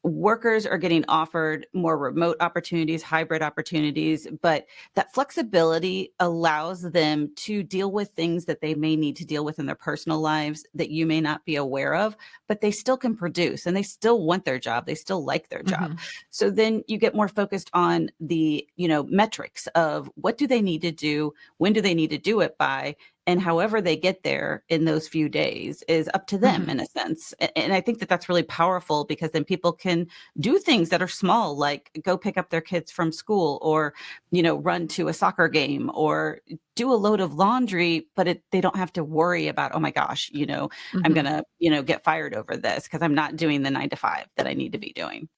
workers are getting offered more remote opportunities, hybrid opportunities, but that flexibility allows them to deal with things that they may need to deal with in their personal lives that you may not be aware of, but they still can produce and they still want their job. They still like their job. Mm-hmm. So then you get more focused on the, metrics of what do they need to do? When do they need to do it by? And however they get there in those few days is up to them Mm-hmm. in a sense. And I think that that's really powerful because then people can do things that are small, like go pick up their kids from school or, run to a soccer game or do a load of laundry, but they don't have to worry about, oh my gosh, I'm Mm-hmm. going to, get fired over this because I'm not doing the 9 to 5 that I need to be doing.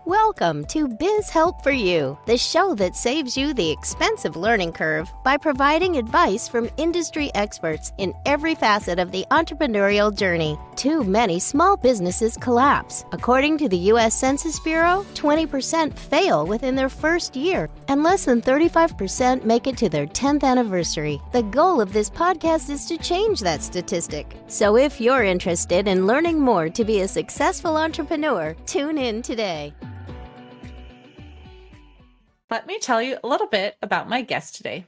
Welcome to Biz Help for You, the show that saves you the expensive learning curve by providing advice from industry experts in every facet of the entrepreneurial journey. Too many small businesses collapse. According to the U.S. Census Bureau, 20% fail within their first year, and less than 35% make it to their 10th anniversary. The goal of this podcast is to change that statistic. So if you're interested in learning more to be a successful entrepreneur, tune in today. Let me tell you a little bit about my guest today.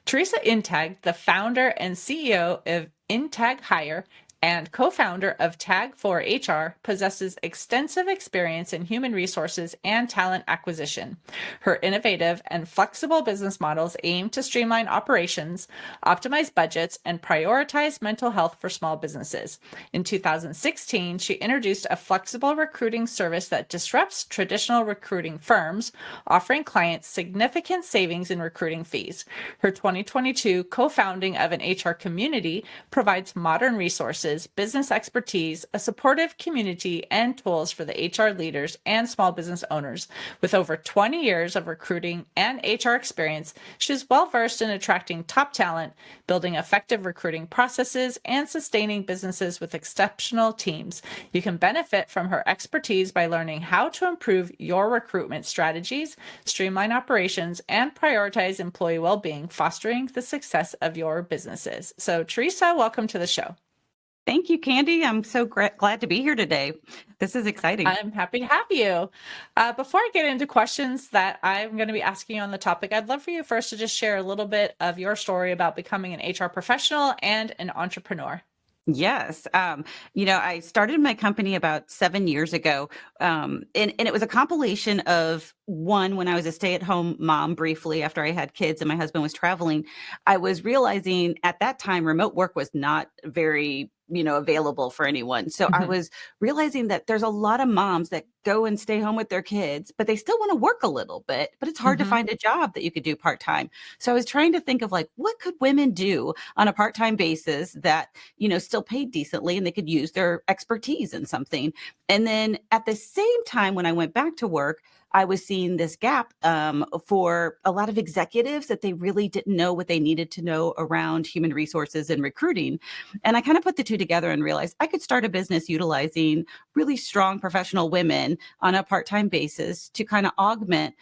Theresia Intag, the founder and CEO of Intag Hire and co-founder of Tag4HR, possesses extensive experience in human resources and talent acquisition. Her innovative and flexible business models aim to streamline operations, optimize budgets, and prioritize mental health for small businesses. In 2016, she introduced a flexible recruiting service that disrupts traditional recruiting firms, offering clients significant savings in recruiting fees. Her 2022 co-founding of an HR community provides modern resources, business expertise, a supportive community, and tools for the HR leaders and small business owners. With over 20 years of recruiting and HR experience, she is well-versed in attracting top talent, building effective recruiting processes, and sustaining businesses with exceptional teams. You can benefit from her expertise by learning how to improve your recruitment strategies, streamline operations, and prioritize employee well-being, fostering the success of your businesses. So, Theresia, welcome to the show. Thank you, Candy. I'm so glad to be here today. This is exciting. I'm happy to have you. Before I get into questions that I'm going to be asking you on the topic, I'd love for you first to just share a little bit of your story about becoming an HR professional and an entrepreneur. Yes. I started my company about 7 years ago. And it was a compilation of one, when I was a stay-at-home mom briefly after I had kids and my husband was traveling, I was realizing at that time remote work was not very available for anyone. So I was realizing that there's a lot of moms that go and stay home with their kids, but they still want to work a little bit, but it's hard to find a job that you could do part-time. So I was trying to think of what could women do on a part-time basis that, still paid decently and they could use their expertise in something. And then at the same time, when I went back to work, I was seeing this gap for a lot of executives that they really didn't know what they needed to know around human resources and recruiting. And I kind of put the two together and realized I could start a business utilizing really strong professional women on a part-time basis to kind of augment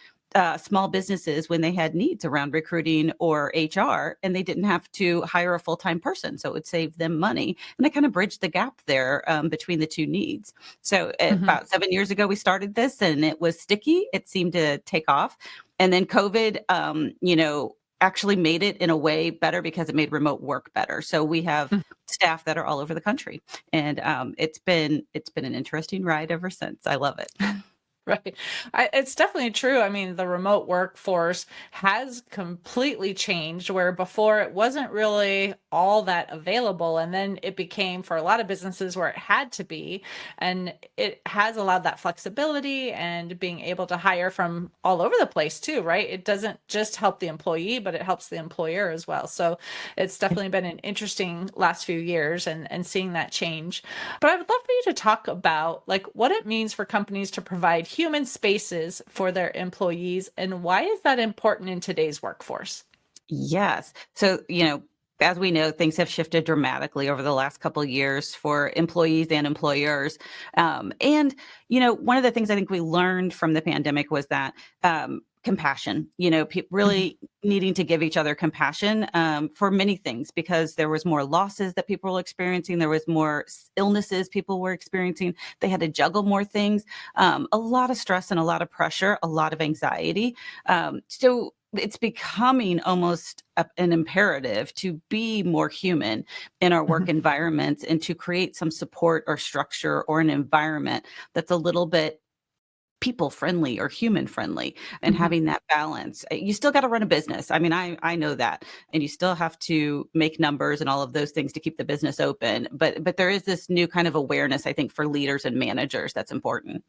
small businesses when they had needs around recruiting or HR, and they didn't have to hire a full-time person. So it would save them money. And I kind of bridged the gap there between the two needs. So about 7 years ago, we started this and it was sticky. It seemed to take off. And then COVID, actually made it in a way better because it made remote work better. So we have staff that are all over the country. And it's been an interesting ride ever since. I love it. Right. It's definitely true. I mean, the remote workforce has completely changed where before it wasn't really all that available. And then it became for a lot of businesses where it had to be. And it has allowed that flexibility and being able to hire from all over the place too, right? It doesn't just help the employee, but it helps the employer as well. So it's definitely been an interesting last few years and seeing that change. But I would love for you to talk about what it means for companies to provide human spaces for their employees and why is that important in today's workforce? Yes. So, as we know, things have shifted dramatically over the last couple of years for employees and employers. And one of the things I think we learned from the pandemic was that compassion, Mhm. really needing to give each other compassion for many things, because there was more losses that people were experiencing. There was more illnesses people were experiencing. They had to juggle more things, a lot of stress and a lot of pressure, a lot of anxiety. So it's becoming almost an imperative to be more human in our work Mhm. environments and to create some support or structure or an environment that's a little bit people friendly or human friendly, and Mhm. having that balance. You still got to run a business. I mean, I know that. And you still have to make numbers and all of those things to keep the business open. But there is this new kind of awareness, I think, for leaders and managers that's important.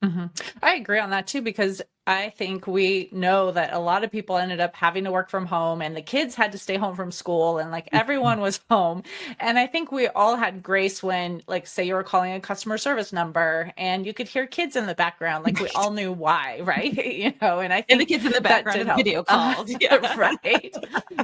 Mhm. I agree on that too, because I think we know that a lot of people ended up having to work from home and the kids had to stay home from school and like Mhm. everyone was home. And I think we all had grace when, like, say you were calling a customer service number and you could hear kids in the background, like we all knew why, right? And I And the think kids in the that background did of the help. video calls. Yeah. Right.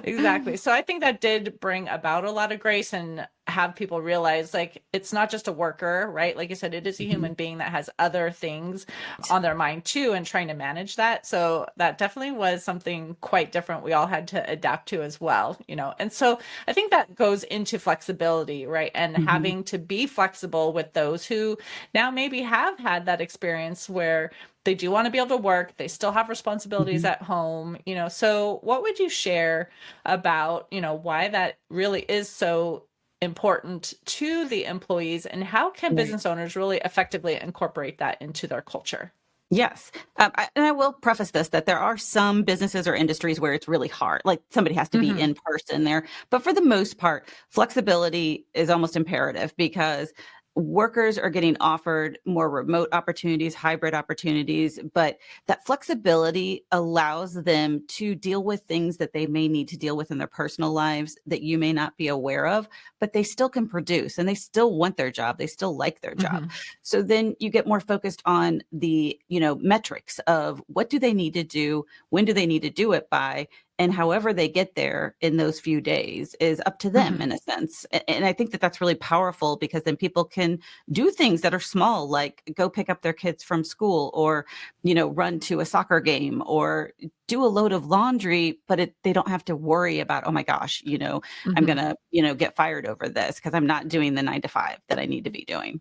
Exactly. So I think that did bring about a lot of grace and have people realize like it's not just a worker, right? Like you said, it is a Mhm. human being that has other things on their mind too and trying to manage that. So that definitely was something quite different we all had to adapt to as well. And so I think that goes into flexibility, right? And Mhm. having to be flexible with those who now maybe have had that experience where they do want to be able to work, they still have responsibilities Mhm. at home. So what would you share about why that really is so important to the employees and how can Right. business owners really effectively incorporate that into their culture? Yes. And I will preface this that there are some businesses or industries where it's really hard. Like somebody has to be Hmm. in person there. But for the most part, flexibility is almost imperative, because workers are getting offered more remote opportunities, hybrid opportunities. But that flexibility allows them to deal with things that they may need to deal with in their personal lives that you may not be aware of, but they still can produce and they still want their job. They still like their job. Hmm. So then you get more focused on the, metrics of what do they need to do, when do they need to do it by, and however they get there in those few days is up to them Hmm. in a sense. And I think that that's really powerful, because then people can do things that are small, like go pick up their kids from school, or, run to a soccer game, or do a load of laundry, but they don't have to worry about, oh my gosh, I'm Hmm. going to, get fired over this because I'm not doing the 9 to 5 that I need to be doing.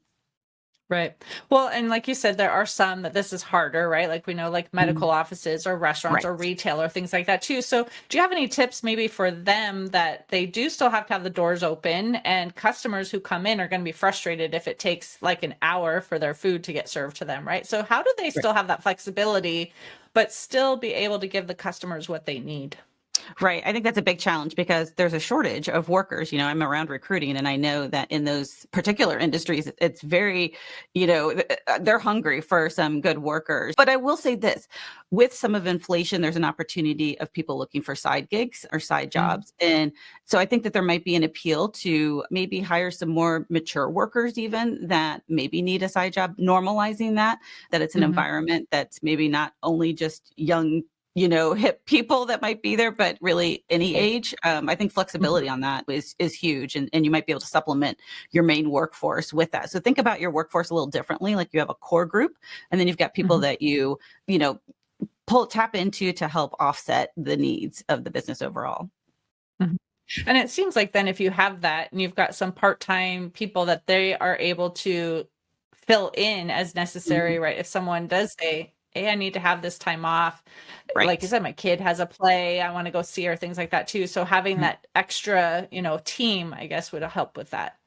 Right. Well, and like you said, there are some that this is harder, right? Like we know, like Mhm. medical offices or restaurants Right. or retail or things like that too. So, do you have any tips maybe for them that they do still have to have the doors open and customers who come in are going to be frustrated if it takes like an hour for their food to get served to them, right? So, how do they Right. still have that flexibility, but still be able to give the customers what they need? Right. I think that's a big challenge, because there's a shortage of workers. I'm around recruiting, and I know that in those particular industries, it's very, they're hungry for some good workers. But I will say this, with some of inflation, there's an opportunity of people looking for side gigs or side Mm. jobs. And so I think that there might be an appeal to maybe hire some more mature workers, even that maybe need a side job, normalizing that it's an Hmm. environment that's maybe not only just young, hip people that might be there, but really any Right. age. I think Hmm. flexibility on that is huge, and you might be able to supplement your main workforce with that. So think about your workforce a little differently. Like you have a core group, and then you've got people Hmm. that you know, tap into to help offset the needs of the business overall. Hmm. And it seems like then if you have that and you've got some part-time people that they are able to fill in as necessary, Mhm. right? If someone does say, "Hey, I need to have this time off." Like you Right. said, my kid has a play, I want to go see her, things like that too. So having Right. that extra team, I guess, would help with that.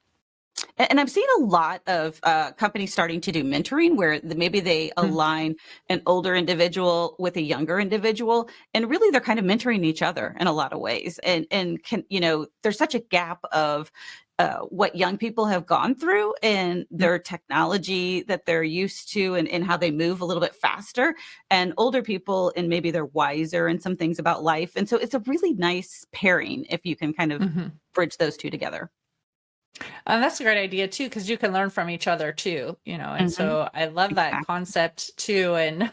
And I've seen a lot of companies starting to do mentoring, where maybe they Mm. align an older individual with a younger individual, and really they're kind of mentoring each other in a lot of ways. And can there's such a gap of what young people have gone through and Mm. their technology that they're used to, and how they move a little bit faster, and older people, and maybe they're wiser in some things about life. And so it's a really nice pairing if you can kind of Mhm. bridge those two together. And that's a great idea too, because you can learn from each other too. And Mhm. so I love that Exactly. concept too. And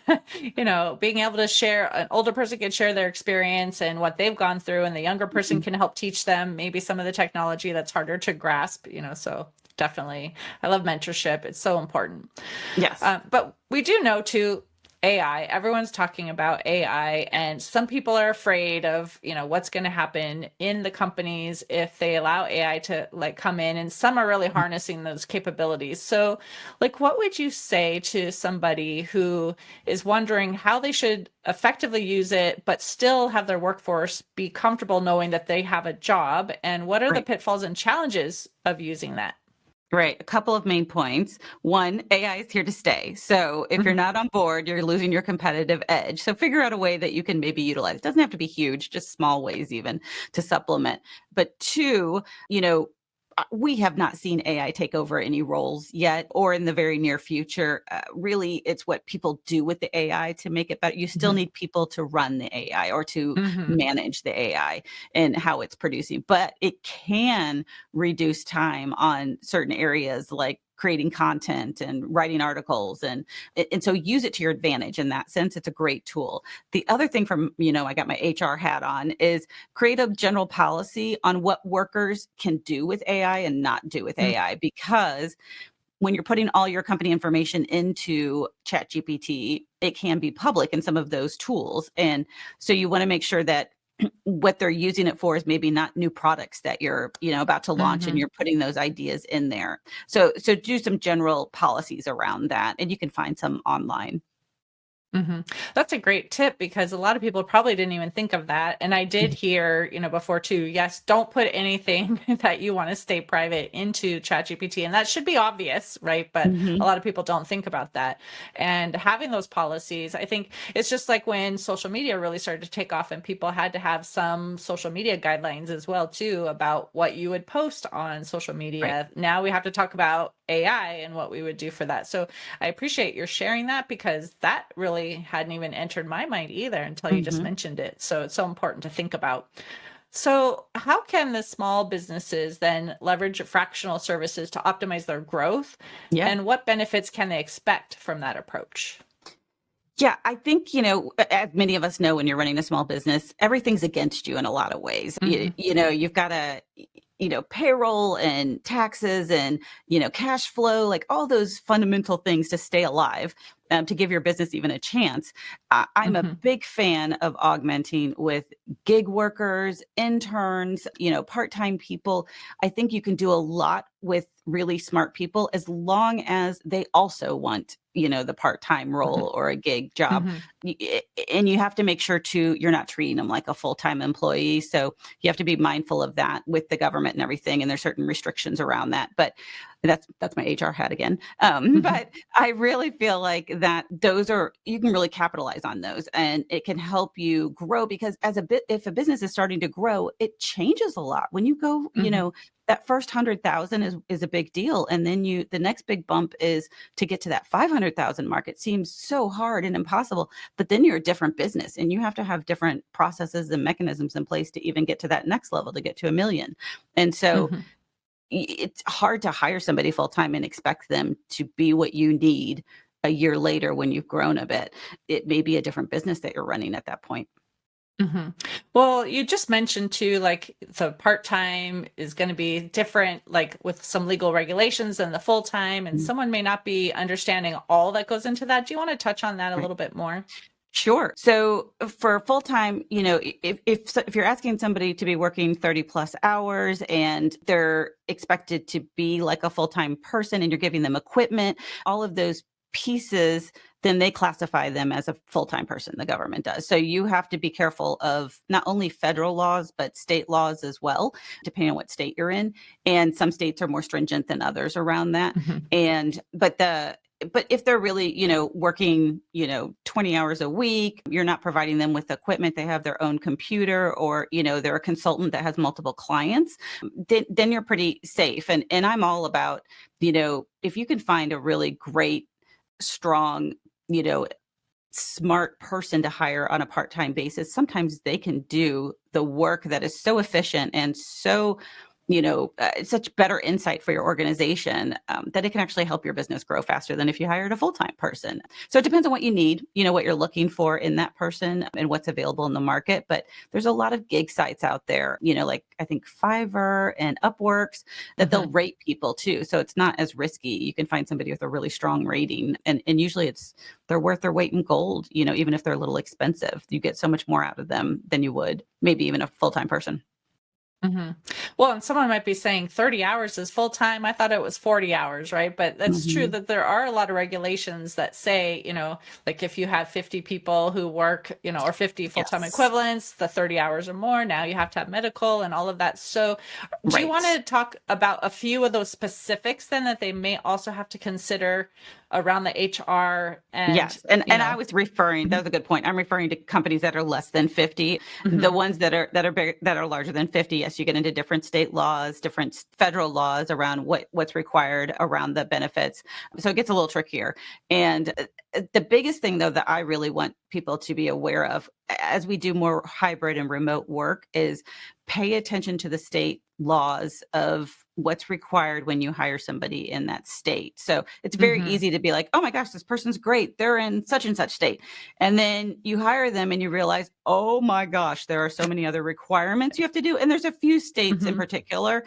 being able to share, an older person can share their experience and what they've gone through, and the younger person Mhm. can help teach them maybe some of the technology that's harder to grasp. So definitely, I love mentorship. It's so important. Yes. But we do know too, AI. Everyone's talking about AI, and some people are afraid of, what's going to happen in the companies if they allow AI to like come in, and some are really harnessing those capabilities. So, like, what would you say to somebody who is wondering how they should effectively use it, but still have their workforce be comfortable knowing that they have a job? And what are the Right. pitfalls and challenges of using that? Right. A couple of main points. One, AI is here to stay. So if you're Mhm. not on board, you're losing your competitive edge. So figure out a way that you can maybe utilize. It doesn't have to be huge, just small ways even to supplement. But two, we have not seen AI take over any roles yet or in the very near future. Really, it's what people do with the AI to make it better. You still Mhm. need people to run the AI or to Mhm. manage the AI and how it's producing, but it can reduce time on certain areas like creating content and writing articles and so use it to your advantage in that sense. It's a great tool. The other thing from, I got my HR hat on is create a general policy on what workers can do with AI and not do with Mm. AI, because when you're putting all your company information into ChatGPT, it can be public in some of those tools. And so you want to make sure that what they're using it for is maybe not new products that you're, about to launch, and Mhm. you're putting those ideas in there. So do some general policies around that, and you can find some online. Mhm. That's a great tip because a lot of people probably didn't even think of that. And I did hear, before too, yes, don't put anything that you want to stay private into ChatGPT. And that should be obvious, right? But a Mhm. lot of people don't think about that. And having those policies, I think it's just like when social media really started to take off and people had to have some social media guidelines as well too about what you would post on social Right. media. Now we have to talk about AI and what we would do for that. So I appreciate your sharing that because that really hadn't even entered my mind either until you just Mhm. mentioned it. So it's so important to think about. So, how can the small businesses then leverage fractional services to optimize their growth? Yeah. And what benefits can they expect from that approach? Yeah, I think, as many of us know, when you're running a small business, everything's against you in a lot of ways. Hmm. You've got to, payroll and taxes and, cash flow, like all those fundamental things to stay alive, to give your business even a chance. I'm a Hmm. big fan of augmenting with gig workers, interns, part-time people. I think you can do a lot with really smart people as long as they also want, the part-time role or a gig job. Hmm. And you have to make sure too, you're not treating them like a full-time employee. So you have to be mindful of that with the government and everything. And there's certain restrictions around that. But that's my HR hat again. Hmm. But I really feel like that those are, you can really capitalize on those, and it can help you grow, because if a business is starting to grow, it changes a lot. When you go, Hmm. that first 100,000 is a big deal. And then the next big bump is to get to that 500,000 mark. It seems so hard and impossible, but then you're a different business and you have to have different processes and mechanisms in place to even get to that next level, to get to 1 million. And so Hmm. it's hard to hire somebody full time and expect them to be what you need a year later when you've grown a bit. It may be a different business that you're running at that point. Hmm. Well, you just mentioned too, like the part time is going to be different, like with some legal regulations than the full time, and Mm, someone may not be understanding all that goes into that. Do you want to touch on that a right. little bit more? Sure. So for full time, if you're asking somebody to be working 30 plus hours and they're expected to be like a full time person, and you're giving them equipment, all of those pieces, then they classify them as a full time person. The government does. So you have to be careful of not only federal laws but state laws as well, depending on what state you're in. And some states are more stringent than others around that. Hmm. And but if they're really, working, 20 hours a week, you're not providing them with equipment, they have their own computer, or, they're a consultant that has multiple clients, then you're pretty safe. And I'm all about, if you can find a really great, strong, you know, smart person to hire on a part-time basis, sometimes they can do the work that is so efficient and so such better insight for your organization, that it can actually help your business grow faster than if you hired a full-time person. So it depends on what you need, what you're looking for in that person and what's available in the market. But there's a lot of gig sites out there, like I think Fiverr and Upworks, that they'll rate people too. So it's not as risky. You can find somebody with a really strong rating, and usually they're worth their weight in gold, even if they're a little expensive. You get so much more out of them than you would maybe even a full-time person. Mm-hmm. Well, and someone might be saying 30 hours is full time. I thought it was 40 hours, right? But that's true that there are a lot of regulations that say, like if you have 50 people who work, or 50 full-time equivalents, the 30 hours or more, now you have to have medical and all of that. So do you want to talk about a few of those specifics then that they may also have to consider around the HR? And yes, and I was referring, that was a good point. I'm referring to companies that are less than 50. The ones that are big, that are larger than 50, yes, you get into different state laws, different federal laws around what's required around the benefits. So it gets a little trickier. And the biggest thing, though, that I really want people to be aware of as we do more hybrid and remote work is pay attention to the state laws of what's required when you hire somebody in that state. So it's very easy to be like, oh my gosh, this person's great. They're in such and such state. And then you hire them and you realize, oh my gosh, there are so many other requirements you have to do. And there's a few states in particular,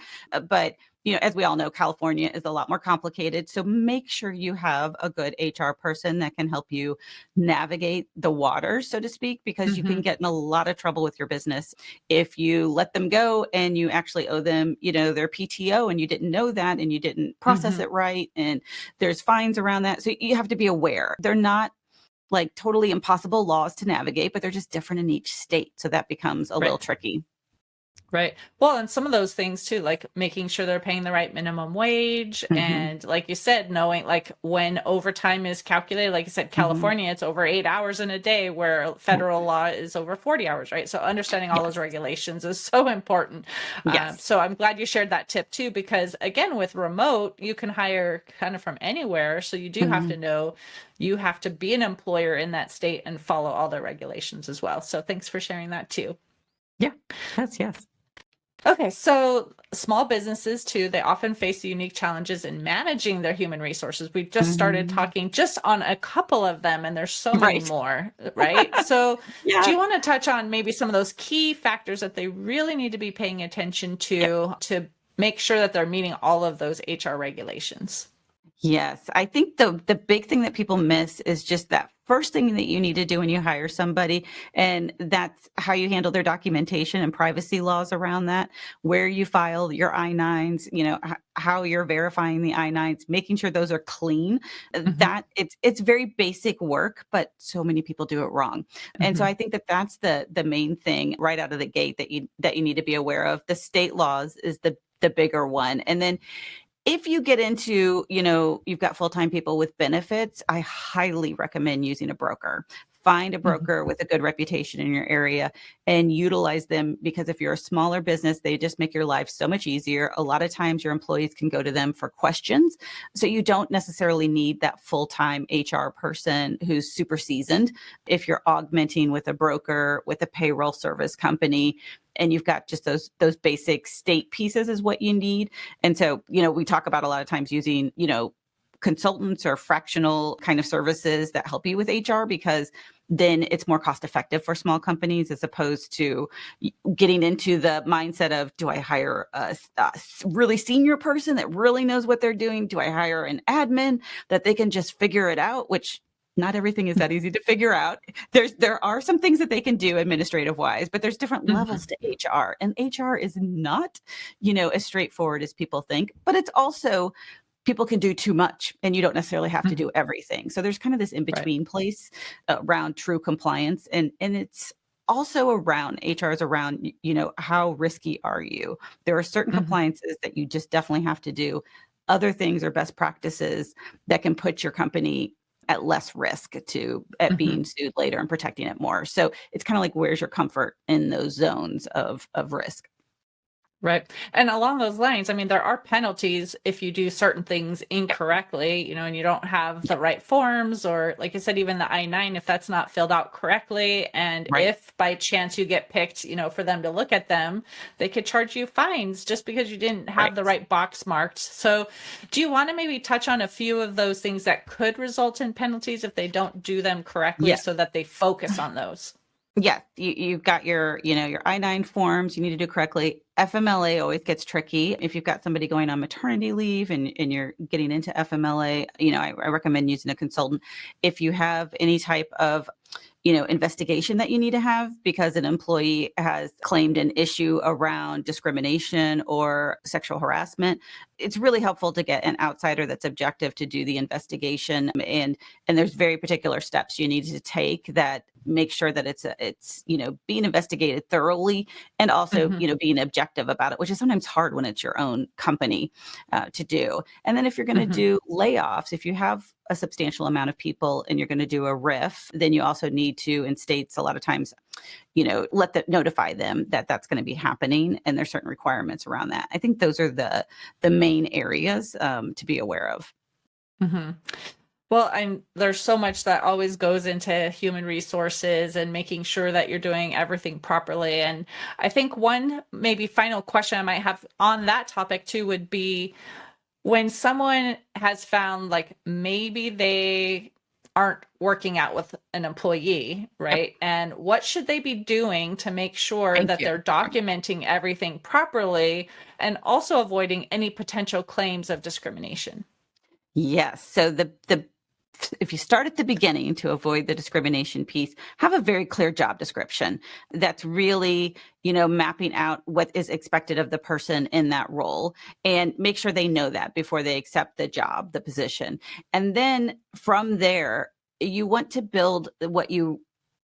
but as we all know, California is a lot more complicated. So make sure you have a good HR person that can help you navigate the waters, so to speak, because you can get in a lot of trouble with your business if you let them go and you actually owe them, their PTO and you didn't know that and you didn't process it right. And there's fines around that. So you have to be aware. They're not like totally impossible laws to navigate, but they're just different in each state. So that becomes a little tricky. Right. Well, and some of those things too, like making sure they're paying the right minimum wage. And like you said, knowing like when overtime is calculated, like you said, California, it's over 8 hours in a day where federal law is over 40 hours, right? So understanding all those regulations is so important. So I'm glad you shared that tip too, because again, with remote, you can hire kind of from anywhere. So you do have to know, you have to be an employer in that state and follow all the regulations as well. So thanks for sharing that too. Yeah, yes. Okay, so small businesses too, they often face unique challenges in managing their human resources. We've just started talking just on a couple of them, and there's so many more, right? So do you want to touch on maybe some of those key factors that they really need to be paying attention to make sure that they're meeting all of those HR regulations? Yes, I think the big thing that people miss is just that first thing that you need to do when you hire somebody, and that's how you handle their documentation and privacy laws around that, where you file your I-9s, how you're verifying the I-9s, making sure those are clean. That it's very basic work, but so many people do it wrong. And so I think that that's the main thing right out of the gate that you need to be aware of. The state laws is the bigger one. And then if you get into, you've got full-time people with benefits, I highly recommend using a broker. Find a broker with a good reputation in your area and utilize them, because if you're a smaller business, they just make your life so much easier. A lot of times your employees can go to them for questions. So you don't necessarily need that full-time HR person who's super seasoned. If you're augmenting with a broker, with a payroll service company, and you've got just those basic state pieces is what you need. And so, we talk about a lot of times using, consultants or fractional kind of services that help you with HR, because then it's more cost effective for small companies as opposed to getting into the mindset of, do I hire a really senior person that really knows what they're doing? Do I hire an admin that they can just figure it out? Which not everything is that easy to figure out. There are some things that they can do administrative wise, but there's different levels to HR, and HR is not, as straightforward as people think, but it's also, people can do too much and you don't necessarily have to do everything. So there's kind of this in-between place around true compliance. And it's also around, HR is around, how risky are you? There are certain compliances that you just definitely have to do. Other things are best practices that can put your company at less risk at being sued later and protecting it more. So it's kind of like, where's your comfort in those zones of risk? Right. And along those lines, I mean, there are penalties if you do certain things incorrectly, and you don't have the right forms, or like I said, even the I-9, if that's not filled out correctly. And Right. if by chance you get picked, for them to look at them, they could charge you fines just because you didn't have the right box marked. So do you want to maybe touch on a few of those things that could result in penalties if they don't do them correctly Yeah. so that they focus on those? Yeah, you've got your I-9 forms you need to do correctly. FMLA always gets tricky. If you've got somebody going on maternity leave and you're getting into FMLA, I recommend using a consultant. If you have any type of investigation that you need to have because an employee has claimed an issue around discrimination or sexual harassment, it's really helpful to get an outsider that's objective to do the investigation. And there's very particular steps you need to take that make sure that it's being investigated thoroughly, and also being objective about it, which is sometimes hard when it's your own company to do. And then if you're going to do layoffs, if you have a substantial amount of people and you're going to do a RIF, then you also need to, in states, a lot of times, notify them that that's going to be happening, and there's certain requirements around that. I think those are the main areas to be aware of. Mm-hmm. Well, there's so much that always goes into human resources and making sure that you're doing everything properly. And I think one maybe final question I might have on that topic too would be, when someone has found like maybe they aren't working out with an employee, right? And what should they be doing to make sure that they're documenting everything properly and also avoiding any potential claims of discrimination? Yes. So if you start at the beginning to avoid the discrimination piece, have a very clear job description that's really, mapping out what is expected of the person in that role, and make sure they know that before they accept the job, the position. And then from there, you want to build what you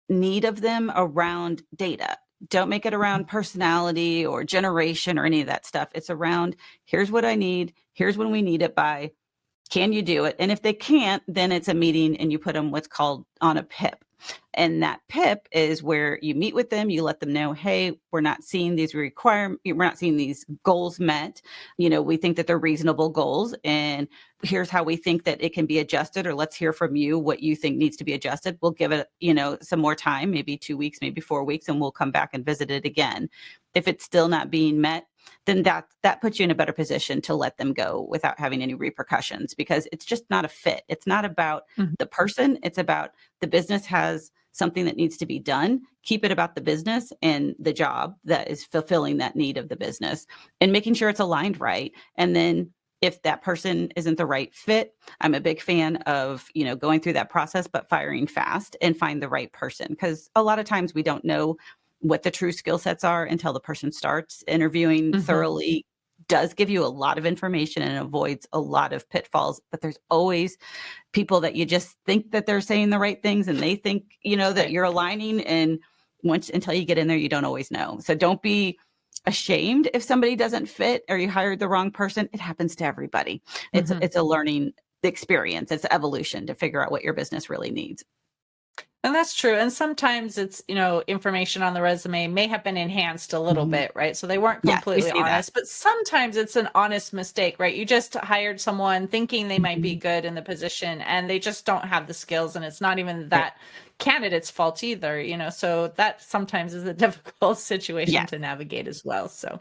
need of them around data. Don't make it around personality or generation or any of that stuff. It's around, here's what I need, here's when we need it by. Can you do it? And if they can't, then it's a meeting and you put them what's called on a PIP. And that PIP is where you meet with them, you let them know, hey, we're not seeing these we're not seeing these goals met. We think that they're reasonable goals, and here's how we think that it can be adjusted, or let's hear from you what you think needs to be adjusted. We'll give it, some more time, maybe 2 weeks, maybe 4 weeks, and we'll come back and visit it again. If it's still not being met, then that puts you in a better position to let them go without having any repercussions, because it's just not a fit. It's not about the person. It's about the business has something that needs to be done. Keep it about the business and the job that is fulfilling that need of the business, and making sure it's aligned right. And then if that person isn't the right fit, I'm a big fan of, going through that process, but firing fast and find the right person. Because a lot of times we don't know what the true skill sets are until the person starts. Interviewing thoroughly does give you a lot of information and avoids a lot of pitfalls, but there's always people that you just think that they're saying the right things, and they think, that you're aligning, and until you get in there, you don't always know. So don't be ashamed if somebody doesn't fit or you hired the wrong person. It happens to everybody. It's a learning experience. It's evolution to figure out what your business really needs. And that's true. And sometimes it's, information on the resume may have been enhanced a little bit, right? So they weren't completely honest, but sometimes it's an honest mistake, right? You just hired someone thinking they might be good in the position, and they just don't have the skills, and it's not even that candidate's fault either, so that sometimes is a difficult situation to navigate as well. So,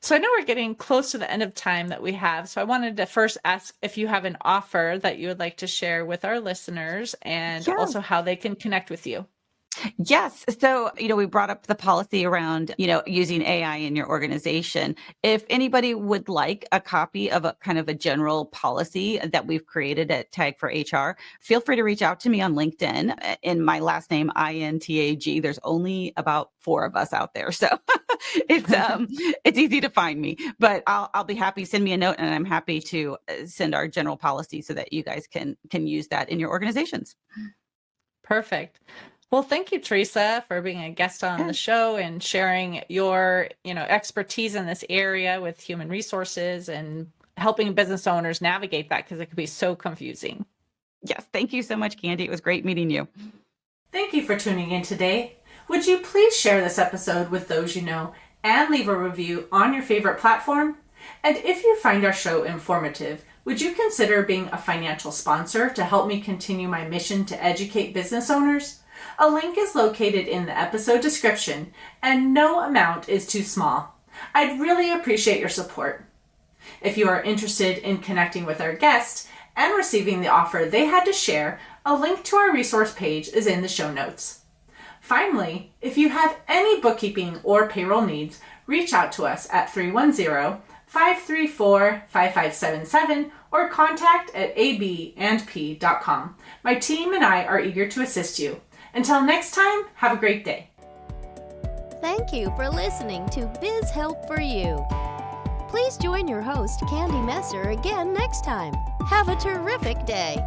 So I know we're getting close to the end of time that we have. So I wanted to first ask if you have an offer that you would like to share with our listeners, and also how they can connect with you. Yes. So, we brought up the policy around, using AI in your organization. If anybody would like a copy of a kind of a general policy that we've created at Tag for HR, feel free to reach out to me on LinkedIn. In my last name, Intag. There's only about 4 of us out there. So it's easy to find me, but I'll be happy. Send me a note, and I'm happy to send our general policy so that you guys can use that in your organizations. Perfect. Well, thank you, Teresa, for being a guest on the show and sharing your, expertise in this area with human resources and helping business owners navigate that, because it could be so confusing. Yes. Thank you so much, Candy. It was great meeting you. Thank you for tuning in today. Would you please share this episode with those you know, and leave a review on your favorite platform. And if you find our show informative, would you consider being a financial sponsor to help me continue my mission to educate business owners? A link is located in the episode description, and no amount is too small. I'd really appreciate your support. If you are interested in connecting with our guest and receiving the offer they had to share, a link to our resource page is in the show notes. Finally, if you have any bookkeeping or payroll needs, reach out to us at 310-534-5577 or contact@abandp.com. My team and I are eager to assist you. Until next time, have a great day. Thank you for listening to Biz Help for You. Please join your host, Candy Messer, again next time. Have a terrific day.